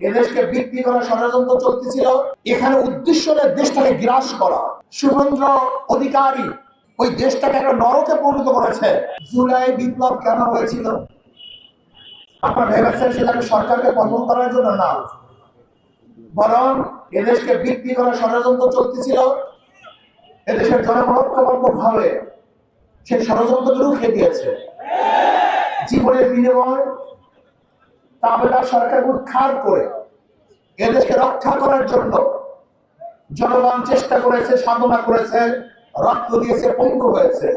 এদেশকে বিক্রি করার ষড়যন্ত্র চলতেছিল। এখানে উদ্দেশ্য হলো দেশটাকে গ্রাস করা। শুভেন্দু অধিকারী ওই দেশটাকে একটা নরকে পরিণত করেছে। জুলাই বিপ্লব কেন হয়েছিল? আপনারা ভেবেছেন সেটাকে সরকারকে পতন করার জন্য? না, বরং এদেশকে বিক্রি করার ষড়যন্ত্র চলতেছিল। এদেশের জনগণ ঐক্যবদ্ধভাবে সেই ষড়যন্ত্রকে রুখে দিয়েছে। জীবনের বিনিময় তাবেদার সরকারকে উৎখাত করে এদেশকে রক্ষা করার জন্য জনগণ চেষ্টা করেছে, সাধনা করেছে, রক্ত দিয়েছে, পঙ্গু হয়েছে।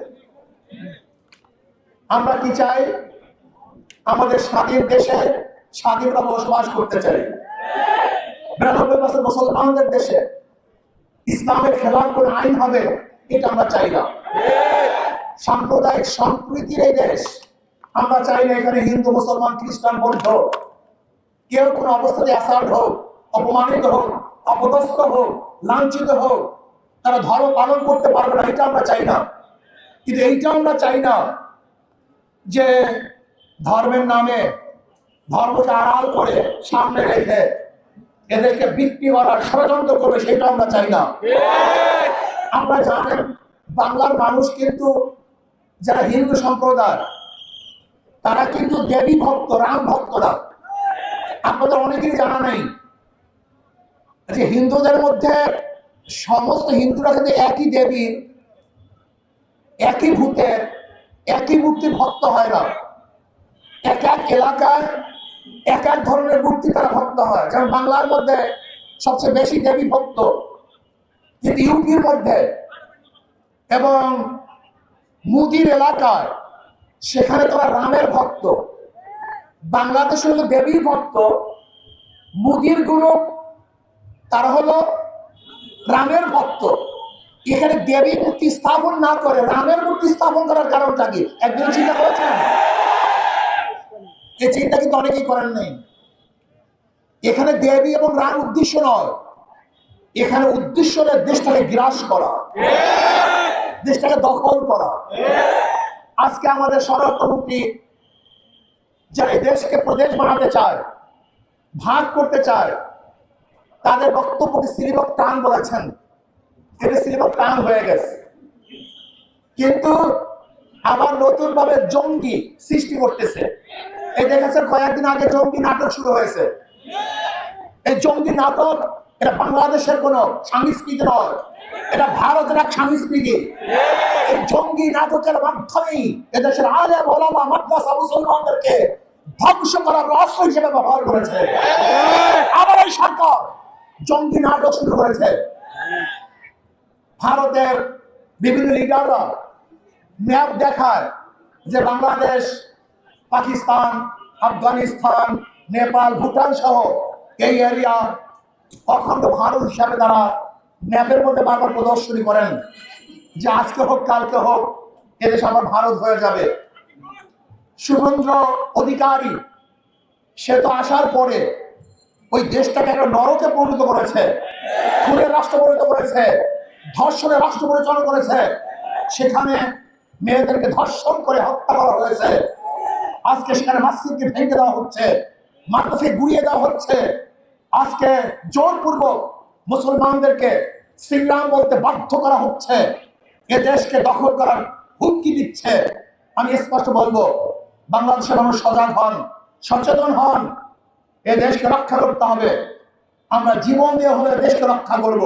আমরা কি চাই? আমাদের স্বাধীন দেশে স্বাধীনভাবে বসবাস করতে চাই। 92% মুসলমানদের দেশে ইসলামের খেলাফ কোন আইন হবে এটা আমরা চাই না। সাম্প্রদায়িক সম্প্রীতির এই দেশ আমরা চাই না। এখানে হিন্দু, মুসলমান, খ্রিস্টান, বৌদ্ধ কেউ কোন অবস্থাতে অ্যাসাল্ট হোক, অপমানিত হোক, অপদস্থ হোক, লাঞ্ছিত হোক, তারা ধর্ম পালন করতে পারবে না, এটা আমরা চাই না। কিন্তু এইটা আমরা চাই না যে ধর্মের নামে ধর্মকে আড়াল করে সামনে রেখে এদেরকে বিক্রি করার ষড়যন্ত্র করবে, সেটা আমরা চাই না। আমরা জানেন বাংলার মানুষ কিন্তু যারা হিন্দু সম্প্রদায় তারা কিন্তু দেবী ভক্ত, রাম ভক্তরা। আপনাদের অনেকেই জানা নেই যে হিন্দুদের মধ্যে সমস্ত হিন্দুরা কিন্তু একই দেবীর, একই ভূতের, একই মূর্তির ভক্ত হয় না। এক এক এলাকায় এক এক ধরনের মূর্তি তারা ভক্ত হয়। যেমন বাংলার মধ্যে সবচেয়ে বেশি দেবী ভক্ত, কিন্তু ইউপির মধ্যে এবং মুদির এলাকায় সেখানে তারা রামের ভক্ত। বাংলাদেশে হলো দেবীর ভক্ত, মুদির গ্রুপ তারা হলো রামের ভক্ত। এখানে দেবী মূর্তি স্থাপন না করে রামের মূর্তি স্থাপন করার কারণটা কি একদিন চিন্তা করেছেন? এই চিন্তা কিন্তু অনেকেই করেন নাই। এখানে দেবী এবং রাম উদ্দেশ্য নয়, এখানে উদ্দেশ্য হলো দেশটাকে গ্রাস করা, দেশটাকে দখল করা। আজকে আমাদের স্বরাষ্ট্রমন্ত্রী যারা দেশকে প্রদেশ বানাতে চায়, ভাগ করতে চায়, তাদের বক্তব্যকে সিলেবাস টান বলেছেন। এটা সিলেবাস টান হয়ে গেছে, কিন্তু আবার নতুন ভাবে জঙ্গি সৃষ্টি করতেছে। এই দেখেছেন কয়েকদিন আগে জঙ্গি নাটক শুরু হয়েছে। এই জঙ্গি নাটক এটা বাংলাদেশের কোন সংস্কৃতি নয়, এটা ভারতের এক সংস্কৃতি। এই জঙ্গি নাটকের মাধ্যমেই এদেশের আলেম ওলামা মাদ্রাসা মুসলমানদেরকে ধ্বংস করার রাষ্ট্র হিসেবে ব্যবহার করেছে। আবার এই সরকার জঙ্গি নাটক শুরু করেছে। ভারতের বিভিন্ন লিডাররা ম্যাপ দেখায় যে বাংলাদেশ, পাকিস্তান, আফগানিস্তান, নেপাল, ভুটান সহ এই এরিয়া অখণ্ড ভারত হিসাবে তারা ম্যাপের মধ্যে বারবার প্রদর্শনী করেন যে আজকে হোক কালকে হোক এদেশ আবার ভারত হয়ে যাবে। শুভেন্দু অধিকারী সে তো আসার পরে ওই দেশটাকে একটা নরকে পরিণত করেছে, খুনের রাষ্ট্র পরিণত করেছে, ধর্ষণের রাষ্ট্র পরিচালনা করেছে। সেখানে মেয়েদেরকে ধর্ষণ করে হত্যা করা হয়েছে। আজকে সেখানে মসজিদকে ভেঙে দেওয়া হচ্ছে, মাদ্রাসাকে গুড়িয়ে দেওয়া হচ্ছে। আজকে জোরপূর্বক মুসলমানদেরকে শ্রীরাম বলতে বাধ্য করা হচ্ছে। এ দেশকে দখল করার হুমকি দিচ্ছে। আমি স্পষ্ট বলবো, বাংলাদেশের মানুষ সজাগ হন, সচেতন হন। এ দেশকে রক্ষা করতে হবে। আমরা জীবন দিয়ে হলে দেশকে রক্ষা করব।